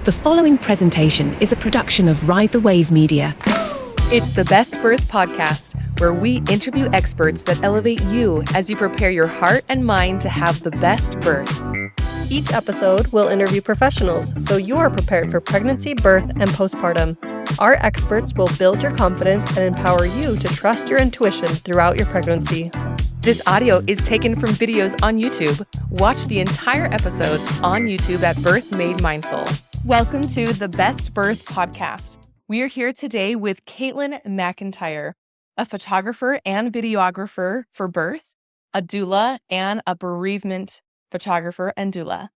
The following presentation is a production of Ride the Wave Media. It's the Best Birth Podcast, where we interview experts that elevate you as you prepare your heart and mind to have the best birth. Each episode will interview professionals so you are prepared for pregnancy, birth, and postpartum. Our experts will build your confidence and empower you to trust your intuition throughout your pregnancy. This audio is taken from videos on YouTube. Watch the entire episodes on YouTube at Birth Made Mindful. Welcome to the Best Birth Podcast. We are here today with Kaitlyn McEntire, a photographer and videographer for birth, a doula, and a bereavement photographer and doula.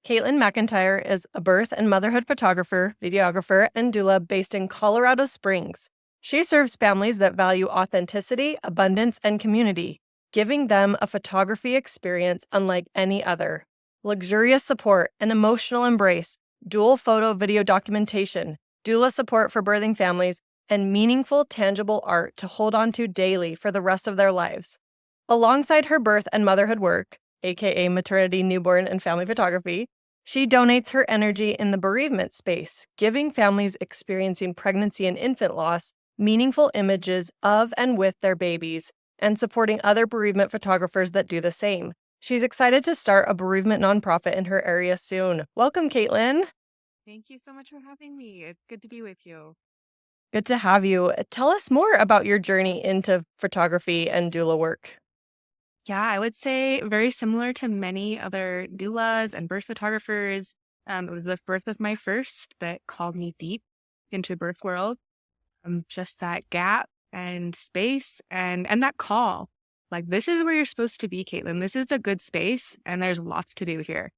Kaitlyn McEntire is a birth and motherhood photographer, videographer, and doula based in Colorado Springs. She serves families that value authenticity, abundance, and community, giving them a photography experience unlike any other. Luxurious support and emotional embrace, dual photo video documentation, doula support for birthing families, and meaningful, tangible art to hold on to daily for the rest of their lives. Alongside her birth and motherhood work, aka maternity, newborn, and family photography, she donates her energy in the bereavement space, giving families experiencing pregnancy and infant loss meaningful images of and with their babies, and supporting other bereavement photographers that do the same. She's excited to start a bereavement nonprofit in her area soon. Welcome, Kaitlyn. Thank you so much for having me. It's good to be with you. Good to have you. Tell us more about your journey into photography and doula work. Yeah, I would say very similar to many other doulas and birth photographers. It was the birth of my first that called me deep into birth world. Just that gap and space and that call. Like, this is where you're supposed to be, Kaitlyn. This is a good space, and there's lots to do here.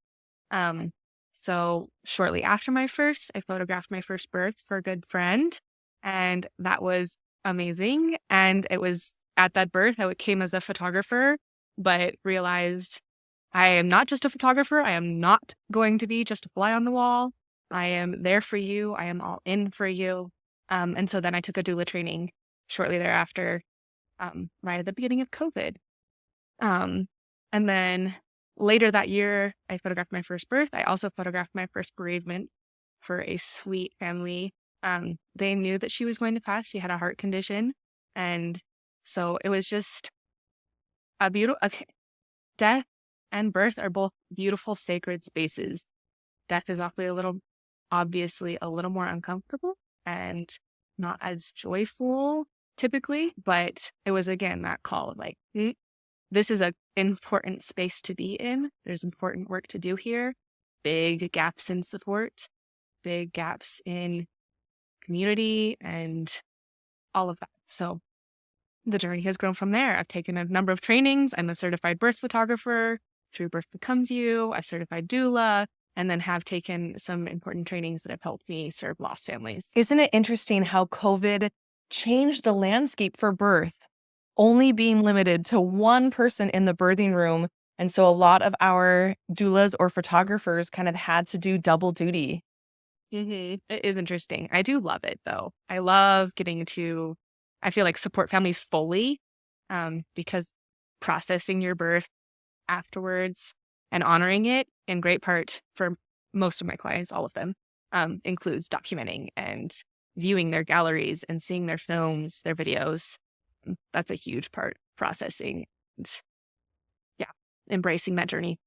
So shortly after my first, I photographed my first birth for a good friend, and that was amazing. And it was at that birth I came as a photographer, but realized I am not just a photographer. I am not going to be just a fly on the wall. I am there for you. I am all in for you. And so then I took a doula training shortly thereafter, right at the beginning of COVID. And then later that year, I photographed my first birth. I also photographed my first bereavement for a sweet family. They knew that she was going to pass. She had a heart condition. And so it was just a beautiful, death and birth are both beautiful, sacred spaces. Death is obviously a little more uncomfortable and not as joyful typically, but it was, again, that call of like, this is an important space to be in. There's important work to do here. Big gaps in support, big gaps in community, and all of that. So the journey has grown from there. I've taken a number of trainings. I'm a certified birth photographer. True Birth Becomes You, a certified doula, and then have taken some important trainings that have helped me serve lost families. Isn't it interesting how COVID changed the landscape for birth, only being limited to one person in the birthing room? And so a lot of our doulas or photographers kind of had to do double duty. It is interesting. I do love it, though. I love getting to, I feel like, support families fully, because processing your birth afterwards and honoring it, in great part for most of my clients, all of them, includes documenting and viewing their galleries and seeing their films, their videos. That's a huge part, processing and, embracing that journey.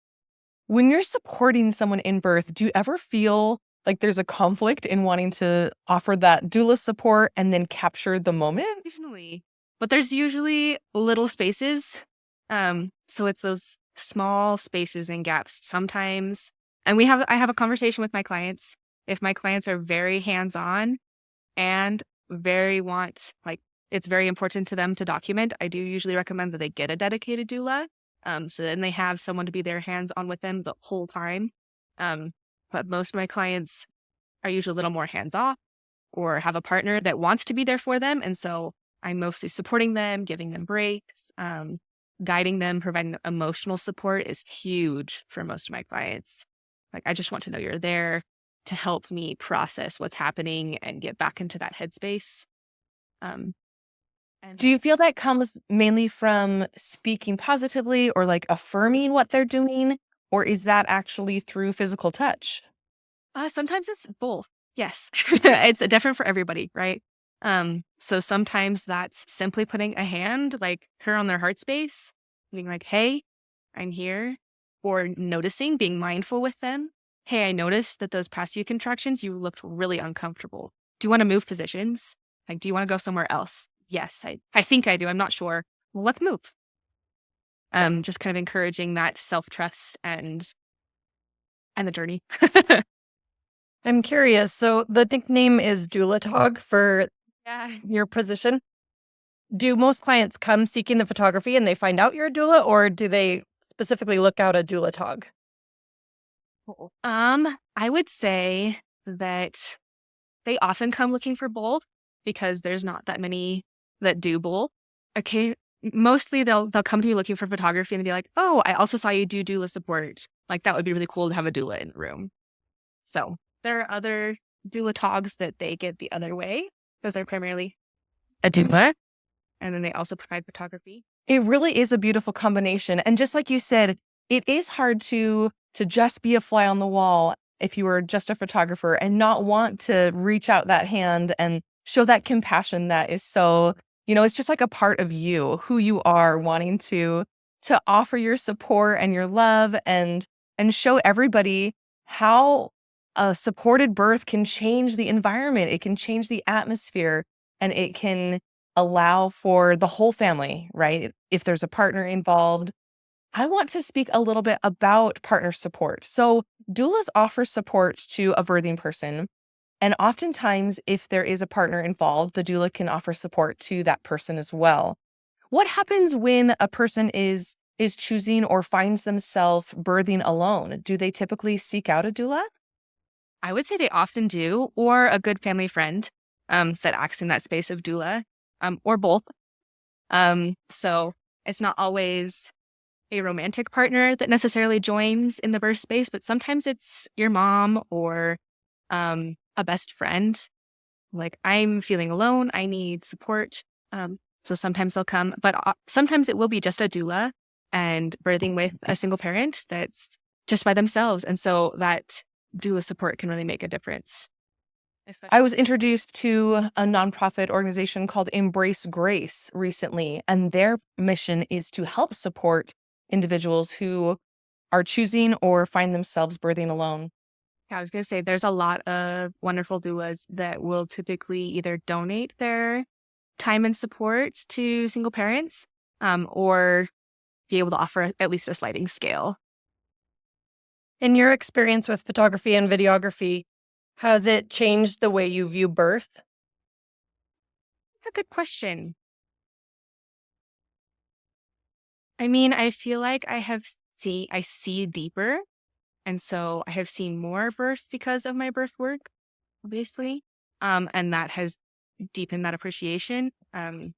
When you're supporting someone in birth, do you ever feel like there's a conflict in wanting to offer that doula support and then capture the moment? Occasionally, but there's usually little spaces. So it's those small spaces and gaps sometimes. And I have a conversation with my clients. If my clients are very hands-on and it's very important to them to document, I do usually recommend that they get a dedicated doula. So then they have someone to be there hands-on with them the whole time. But most of my clients are usually a little more hands-off or have a partner that wants to be there for them. And so I'm mostly supporting them, giving them breaks, guiding them, providing emotional support is huge for most of my clients. Like, I just want to know you're there to help me process what's happening and get back into that headspace. Do you feel that comes mainly from speaking positively or like affirming what they're doing? Or is that actually through physical touch? Sometimes it's both. Yes. It's different for everybody, right? So sometimes that's simply putting a hand, like her on their heart space, being like, hey, I'm here, or noticing, being mindful with them. Hey, I noticed that those past few contractions, you looked really uncomfortable. Do you want to move positions? Like, do you want to go somewhere else? Yes, I think I do. I'm not sure. Well, let's move. Just kind of encouraging that self-trust and the journey. I'm curious. So the nickname is Doulatog for Yeah. your position. Do most clients come seeking the photography and they find out you're a doula, or do they specifically look out a Doulatog? I would say that they often come looking for both because there's not that many that do both. Okay, mostly they'll come to me looking for photography and be like, "Oh, I also saw you do doula support. Like that would be really cool to have a doula in the room." So there are other doula togs that they get the other way because they're primarily a doula, and then they also provide photography. It really is a beautiful combination. And just like you said, it is hard to just be a fly on the wall if you were just a photographer and not want to reach out that hand and show that compassion that is so, it's just like a part of you, who you are, wanting to offer your support and your love and show everybody how a supported birth can change the environment. It can change the atmosphere, and it can allow for the whole family, right? If there's a partner involved. I want to speak a little bit about partner support. So, doulas offer support to a birthing person. And oftentimes, if there is a partner involved, the doula can offer support to that person as well. What happens when a person is choosing or finds themselves birthing alone? Do they typically seek out a doula? I would say they often do, or a good family friend that acts in that space of doula, or both. So it's not always a romantic partner that necessarily joins in the birth space, but sometimes it's your mom or a best friend. Like, I'm feeling alone, I need support. So sometimes they'll come, but sometimes it will be just a doula and birthing with a single parent that's just by themselves. And so that doula support can really make a difference. I was introduced to a nonprofit organization called Embrace Grace recently, and their mission is to help support individuals who are choosing or find themselves birthing alone. Yeah, I was going to say there's a lot of wonderful doulas that will typically either donate their time and support to single parents or be able to offer at least a sliding scale. In your experience with photography and videography, has it changed the way you view birth? That's a good question. I mean, I feel like I see deeper. And so I have seen more births because of my birth work, obviously. And that has deepened that appreciation. And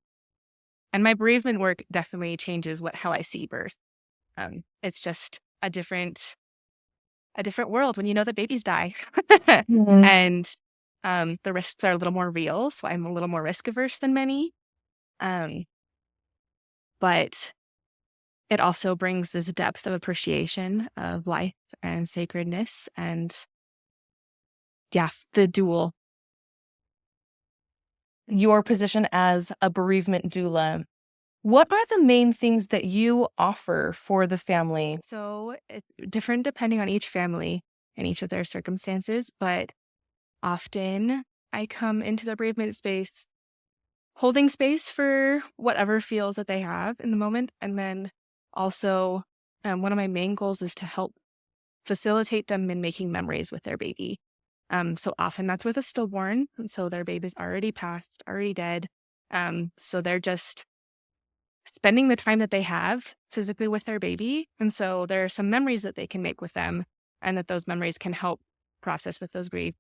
my bereavement work definitely changes how I see birth. It's just a different world when you know that babies die. And the risks are a little more real. So I'm a little more risk averse than many. But it also brings this depth of appreciation of life and sacredness and, yeah, the dual. Your position as a bereavement doula, what are the main things that you offer for the family? So it's different depending on each family and each of their circumstances, but often I come into the bereavement space holding space for whatever feels that they have in the moment. And then also, one of my main goals is to help facilitate them in making memories with their baby. So often that's with a stillborn. And so their baby's already passed, already dead. So they're just spending the time that they have physically with their baby. And so there are some memories that they can make with them, and that those memories can help process with those grief.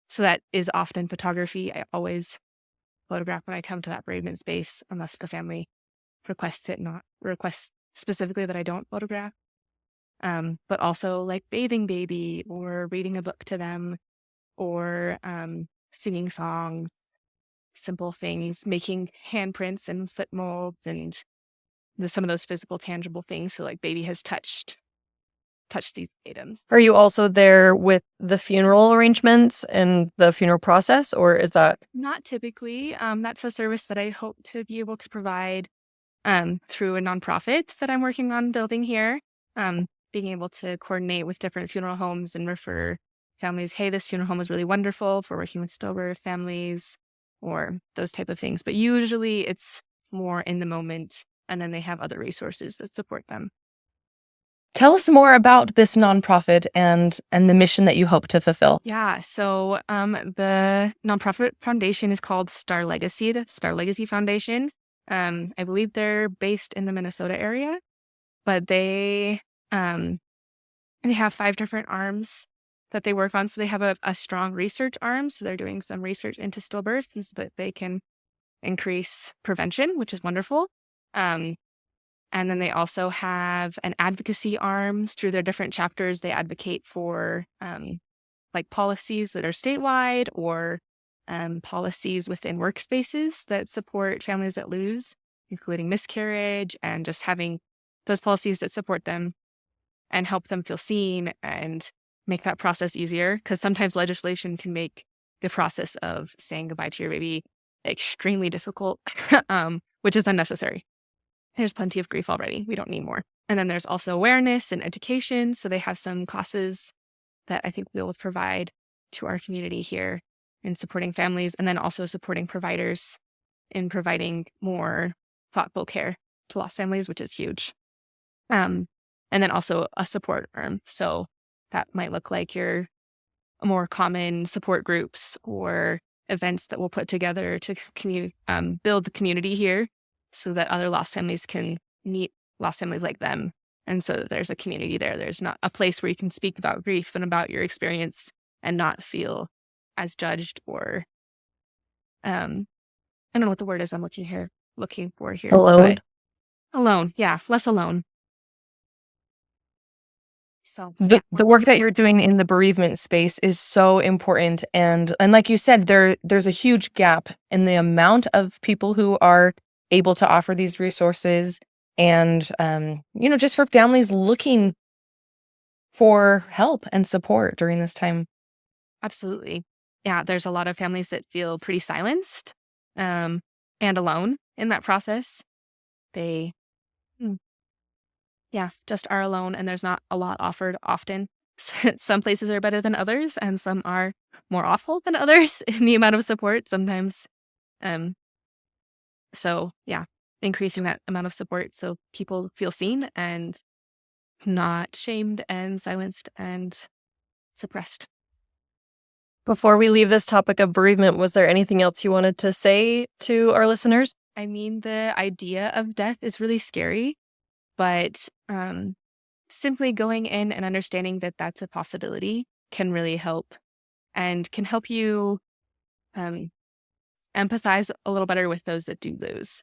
So that is often photography. I always photograph when I come to that bereavement space, unless the family requests it, not requests specifically that I don't photograph. But also like bathing baby or reading a book to them or singing songs, simple things, making handprints and foot molds and some of those physical, tangible things. So like baby has touched touch these items. Are you also there with the funeral arrangements and the funeral process, or is that? Not typically. That's a service that I hope to be able to provide through a nonprofit that I'm working on building here. Being able to coordinate with different funeral homes and refer families, hey, this funeral home is really wonderful for working with stillbirth families or those type of things. But usually it's more in the moment, and then they have other resources that support them. Tell us more about this nonprofit and the mission that you hope to fulfill. Yeah, so the nonprofit foundation is called Star Legacy, the Star Legacy Foundation. I believe they're based in the Minnesota area, but they have 5 different arms that they work on. So they have a strong research arm. So they're doing some research into stillbirth so that they can increase prevention, which is wonderful. And then they also have an advocacy arm. Through their different chapters, they advocate for like policies that are statewide or policies within workspaces that support families that lose, including miscarriage, and just having those policies that support them and help them feel seen and make that process easier. Because sometimes legislation can make the process of saying goodbye to your baby extremely difficult, which is unnecessary. There's plenty of grief already. We don't need more. And then there's also awareness and education. So they have some classes that I think we'll provide to our community here in supporting families, and then also supporting providers in providing more thoughtful care to lost families, which is huge. And then also a support arm. So that might look like your more common support groups or events that we'll put together to build the community here so that other lost families can meet lost families like them. And so that there's a community there. There's not a place where you can speak about grief and about your experience and not feel as judged or, I don't know what the word is I'm looking for here. Alone? Alone. Yeah. Less alone. So The work that you're doing in the bereavement space is so important. And like you said, there's a huge gap in the amount of people who are able to offer these resources and, just for families looking for help and support during this time. absolutely. Yeah. There's a lot of families that feel pretty silenced and alone in that process. They just are alone, and there's not a lot offered often. Some places are better than others, and some are more awful than others in the amount of support sometimes. So yeah, increasing that amount of support so people feel seen and not shamed and silenced and suppressed. Before we leave this topic of bereavement, was there anything else you wanted to say to our listeners? I mean, the idea of death is really scary, but simply going in and understanding that that's a possibility can really help and can help you empathize a little better with those that do lose.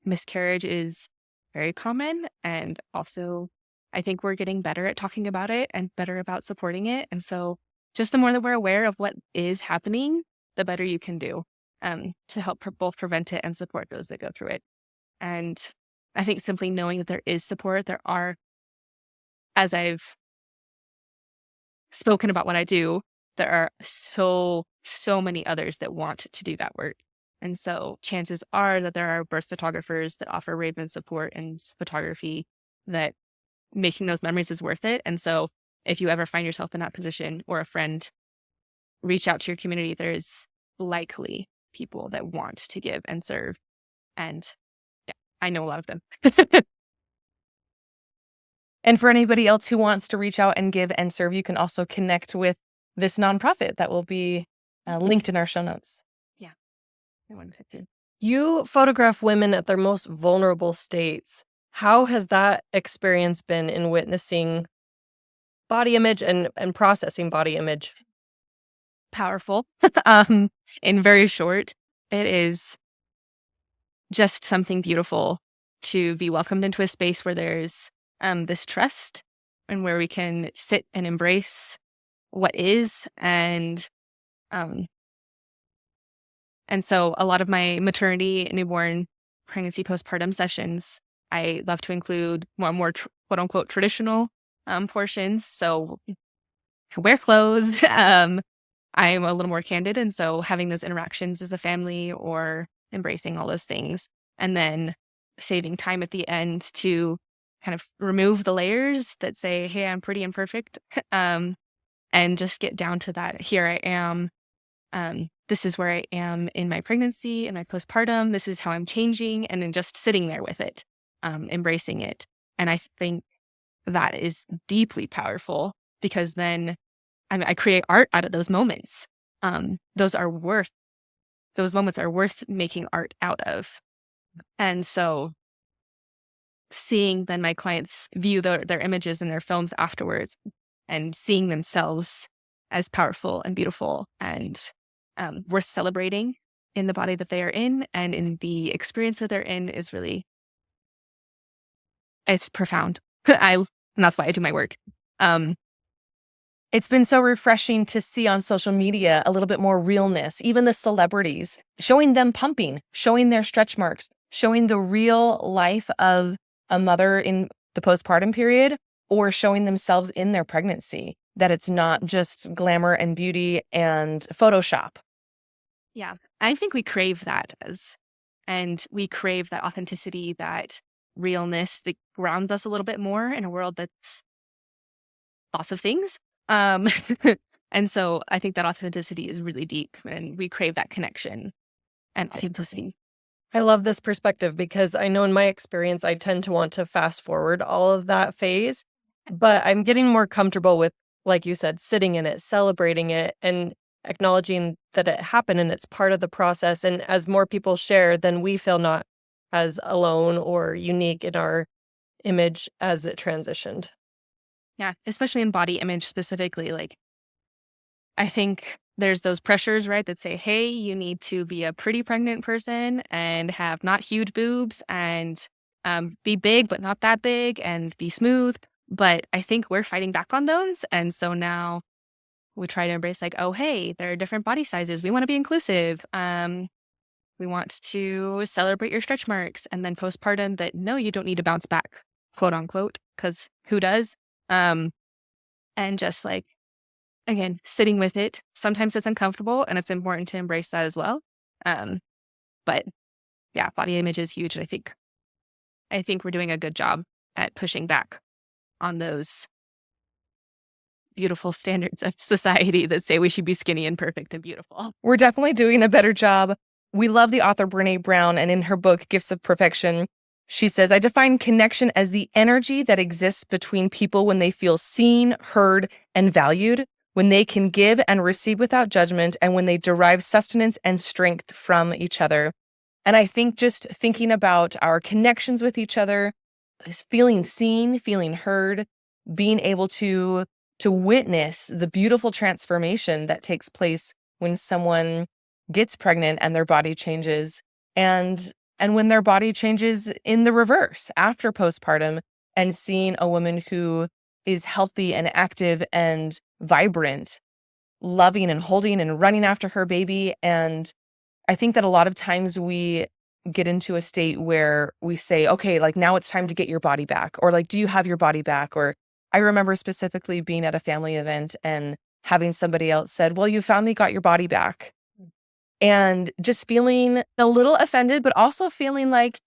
Miscarriage is very common, and also I think we're getting better at talking about it and better about supporting it. And so just the more that we're aware of what is happening, the better you can do to help both prevent it and support those that go through it. And I think simply knowing that there is support, there are, as I've spoken about what I do, there are so many others that want to do that work. And so chances are that there are birth photographers that offer bereavement support and photography that making those memories is worth it. And so if you ever find yourself in that position or a friend, reach out to your community. There's likely people that want to give and serve. And yeah, I know a lot of them. And for anybody else who wants to reach out and give and serve, you can also connect with this nonprofit that will be linked in our show notes. Yeah, I wanted to. You photograph women at their most vulnerable states. How has that experience been in witnessing body image and processing body image? Powerful. In very short, it is just something beautiful to be welcomed into a space where there's this trust and where we can sit and embrace what is. And so a lot of my maternity, newborn, pregnancy, postpartum sessions, I love to include more quote unquote traditional portions. So wear clothes. I'm a little more candid. And so having those interactions as a family or embracing all those things, and then saving time at the end to kind of remove the layers that say, hey, I'm pretty imperfect. And just get down to that. Here I am. This is where I am in my pregnancy and my postpartum. This is how I'm changing. And then just sitting there with it, embracing it. And I think that is deeply powerful, because then I create art out of those moments. Those moments are worth making art out of. And so seeing then my clients view their images and their films afterwards, and seeing themselves as powerful and beautiful and worth celebrating in the body that they are in and in the experience that they're in is really, it's profound. And that's why I do my work. It's been so refreshing to see on social media a little bit more realness, even the celebrities, showing them pumping, showing their stretch marks, showing the real life of a mother in the postpartum period, or showing themselves in their pregnancy, that it's not just glamour and beauty and Photoshop. Yeah, I think we crave that and we crave that authenticity, that realness that grounds us a little bit more in a world that's lots of things. And so I think that authenticity is really deep, and we crave that connection and authenticity. I love this perspective, because I know in my experience, I tend to want to fast forward all of that phase, but I'm getting more comfortable with, like you said, sitting in it, celebrating it, and acknowledging that it happened and it's part of the process. And as more people share, then we feel not as alone or unique in our image as it transitioned. Yeah, especially in body image specifically. Like, I think there's those pressures, right, that say, hey, you need to be a pretty pregnant person and have not huge boobs and be big, but not that big, and be smooth. But I think we're fighting back on those. And so now we try to embrace, like, oh, hey, there are different body sizes. We want to be inclusive. We want to celebrate your stretch marks. And then postpartum, that no, you don't need to bounce back, quote unquote, because who does? And just like, again, sitting with it. Sometimes it's uncomfortable, and it's important to embrace that as well. But yeah, body image is huge. And I think we're doing a good job at pushing back on those beautiful standards of society that say we should be skinny and perfect and beautiful. We're definitely doing a better job. We love the author Brené Brown, and in her book, Gifts of Perfection, she says, I define connection as the energy that exists between people when they feel seen, heard, and valued, when they can give and receive without judgment, and when they derive sustenance and strength from each other. And I think just thinking about our connections with each other, is feeling seen, feeling heard, being able to witness the beautiful transformation that takes place when someone gets pregnant and their body changes, and when their body changes in the reverse after postpartum, and seeing a woman who is healthy and active and vibrant, loving and holding and running after her baby. And I think that a lot of times we get into a state where we say, okay, like now it's time to get your body back, or like, do you have your body back? Or I remember specifically being at a family event and having somebody else said, well, you finally got your body back. And just feeling a little offended, but also feeling like,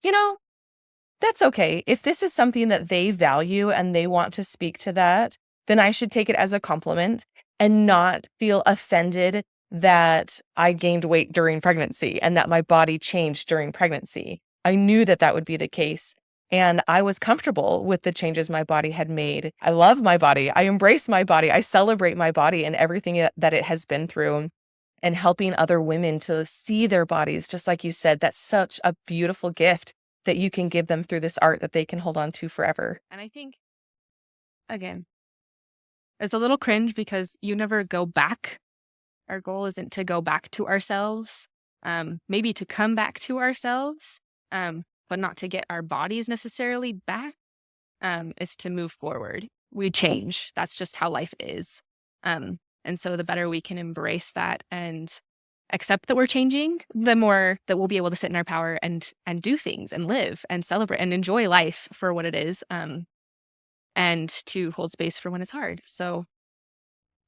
that's okay. If this is something that they value and they want to speak to that, then I should take it as a compliment and not feel offended that I gained weight during pregnancy and that my body changed during pregnancy. I knew that that would be the case. And I was comfortable with the changes my body had made. I love my body. I embrace my body. I celebrate my body and everything that it has been through. And helping other women to see their bodies, just like you said, that's such a beautiful gift that you can give them through this art that they can hold on to forever. And I think, again, it's a little cringe because you never go back. Our goal isn't to go back to ourselves, maybe to come back to ourselves, but not to get our bodies necessarily back. It's to move forward. We change. That's just how life is. And so the better we can embrace that and accept that we're changing, the more that we'll be able to sit in our power and do things and live and celebrate and enjoy life for what it is. And and to hold space for when it's hard. So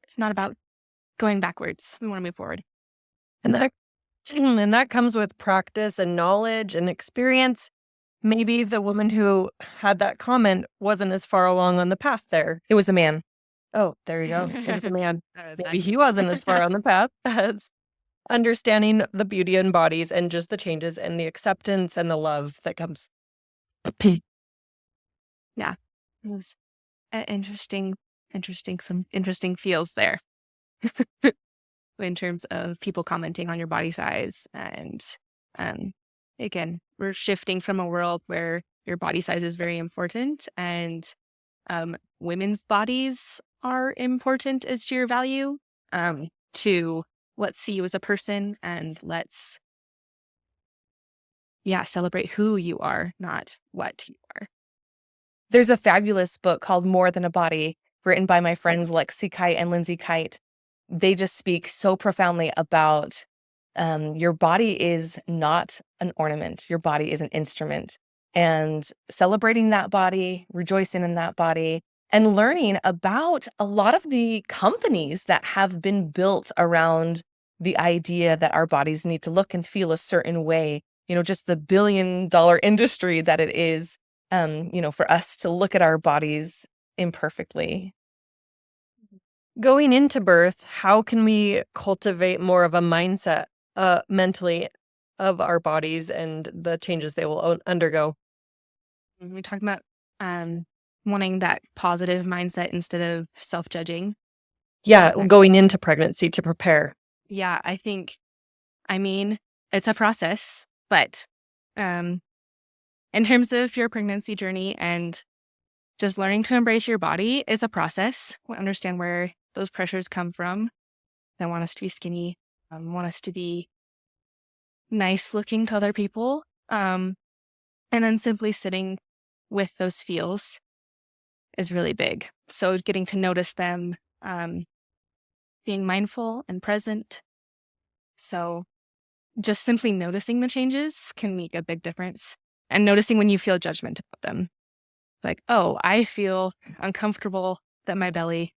it's not about going backwards. We want to move forward. And that comes with practice and knowledge and experience. Maybe the woman who had that comment wasn't as far along on the path there. It was a man. Oh, there you go. It was a man. Maybe That- he wasn't as far on the path as understanding the beauty in bodies and just the changes and the acceptance and the love that comes. Yeah, it was some interesting feels there in terms of people commenting on your body size. And again, we're shifting from a world where your body size is very important and women's bodies are important as to your value, to let's see you as a person and let's celebrate who you are, not what you are. There's a fabulous book called More Than a Body, written by my friends Lexi Kite and Lindsay Kite. They just speak so profoundly about your body is not an ornament. Your body is an instrument. And celebrating that body, rejoicing in that body, and learning about a lot of the companies that have been built around the idea that our bodies need to look and feel a certain way. Just the billion-dollar industry that it is, for us to look at our bodies imperfectly. Going into birth, how can we cultivate more of a mindset mentally of our bodies and the changes they will undergo? We're talking about wanting that positive mindset instead of self-judging. Yeah, Okay. going into pregnancy to prepare. Yeah, it's a process, but in terms of your pregnancy journey and just learning to embrace your body, it's a process. We understand where those pressures come from. They want us to be skinny, want us to be nice looking to other people. And then simply sitting with those feels is really big. So getting to notice them, being mindful and present. So just simply noticing the changes can make a big difference. And noticing when you feel judgment about them. Like, oh, I feel uncomfortable that my belly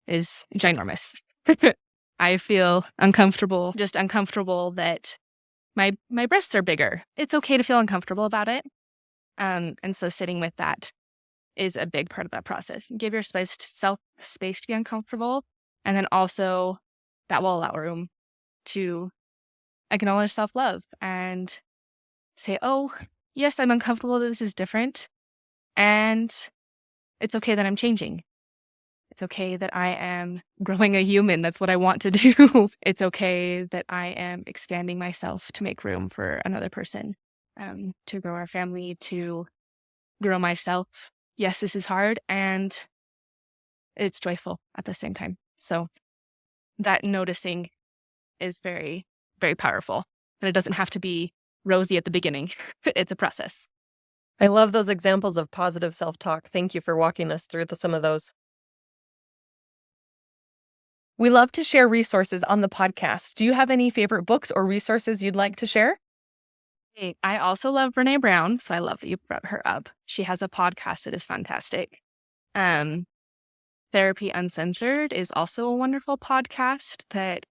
is ginormous. I feel uncomfortable that my breasts are bigger. It's okay to feel uncomfortable about it. And so sitting with that is a big part of that process. Give your space to be uncomfortable. And then also that will allow room to acknowledge self-love and say, oh, yes, I'm uncomfortable that this is different. And it's okay that I'm changing. It's okay that I am growing a human. That's what I want to do. It's okay that I am expanding myself to make room for another person, to grow our family, to grow myself. Yes, this is hard and it's joyful at the same time. So that noticing is very, very powerful. And it doesn't have to be rosy at the beginning. It's a process. I love those examples of positive self-talk. Thank you for walking us through some of those. We love to share resources on the podcast. Do you have any favorite books or resources you'd like to share? Hey, I also love Brené Brown, so I love that you brought her up. She has a podcast that is fantastic. Therapy Uncensored is also a wonderful podcast that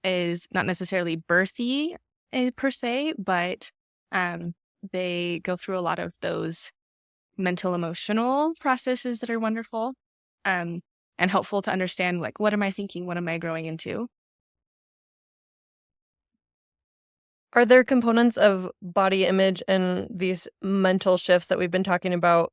is not necessarily birthy per se, but they go through a lot of those mental, emotional processes that are wonderful and helpful to understand, like, what am I thinking? What am I growing into? Are there components of body image and these mental shifts that we've been talking about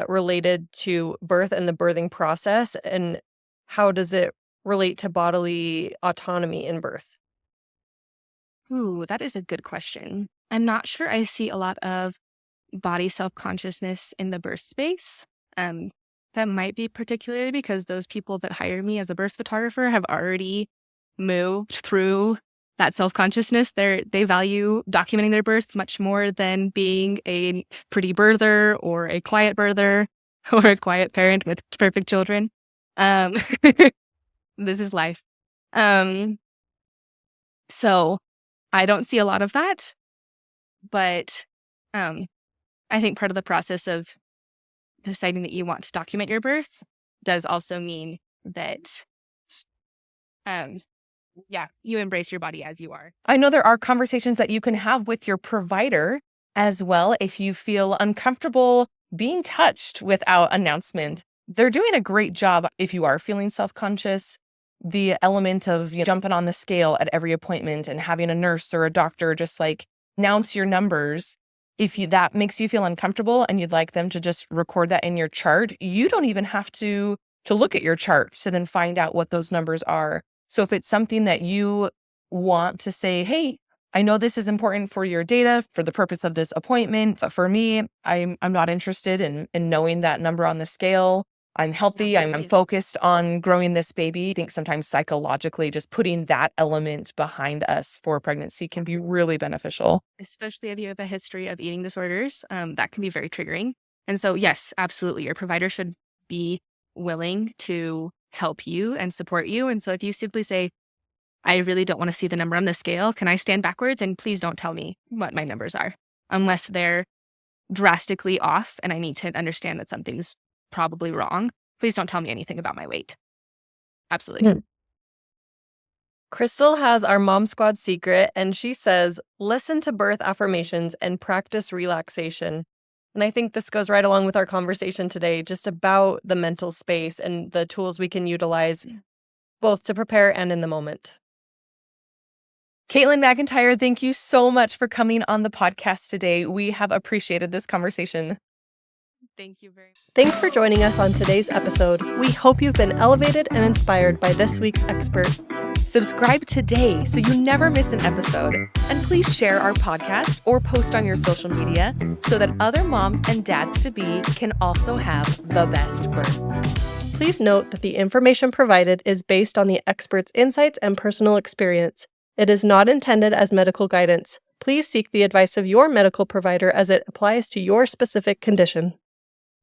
related to birth and the birthing process? And how does it relate to bodily autonomy in birth? Ooh, that is a good question. I'm not sure I see a lot of body self-consciousness in the birth space. That might be particularly because those people that hire me as a birth photographer have already moved through that self-consciousness. They value documenting their birth much more than being a pretty birther or a quiet birther or a quiet parent with perfect children. This is life. So I don't see a lot of that, but I think part of the process of deciding that you want to document your birth does also mean that, you embrace your body as you are. I know there are conversations that you can have with your provider as well if you feel uncomfortable being touched without announcement. They're doing a great job if you are feeling self-conscious. The element of jumping on the scale at every appointment and having a nurse or a doctor just like announce your numbers. If that makes you feel uncomfortable and you'd like them to just record that in your chart, you don't even have to look at your chart to then find out what those numbers are. So if it's something that you want to say, hey, I know this is important for your data for the purpose of this appointment, but for me, I'm not interested in knowing that number on the scale. I'm healthy. I'm focused on growing this baby. I think sometimes psychologically, just putting that element behind us for pregnancy can be really beneficial. Especially if you have a history of eating disorders, that can be very triggering. And so, yes, absolutely. Your provider should be willing to help you and support you. And so if you simply say, I really don't want to see the number on the scale, can I stand backwards? And please don't tell me what my numbers are unless they're drastically off and I need to understand that something's probably wrong. Please don't tell me anything about my weight. Absolutely. Crystal has our Mom Squad secret, and she says, listen to birth affirmations and practice relaxation. And I think this goes right along with our conversation today, just about the mental space and the tools we can utilize both to prepare and in the moment. Kaitlyn McEntire, thank you so much for coming on the podcast today. We have appreciated this conversation. Thank you very much. Thanks for joining us on today's episode. We hope you've been elevated and inspired by this week's expert. Subscribe today so you never miss an episode. And please share our podcast or post on your social media so that other moms and dads-to-be can also have the best birth. Please note that the information provided is based on the expert's insights and personal experience. It is not intended as medical guidance. Please seek the advice of your medical provider as it applies to your specific condition.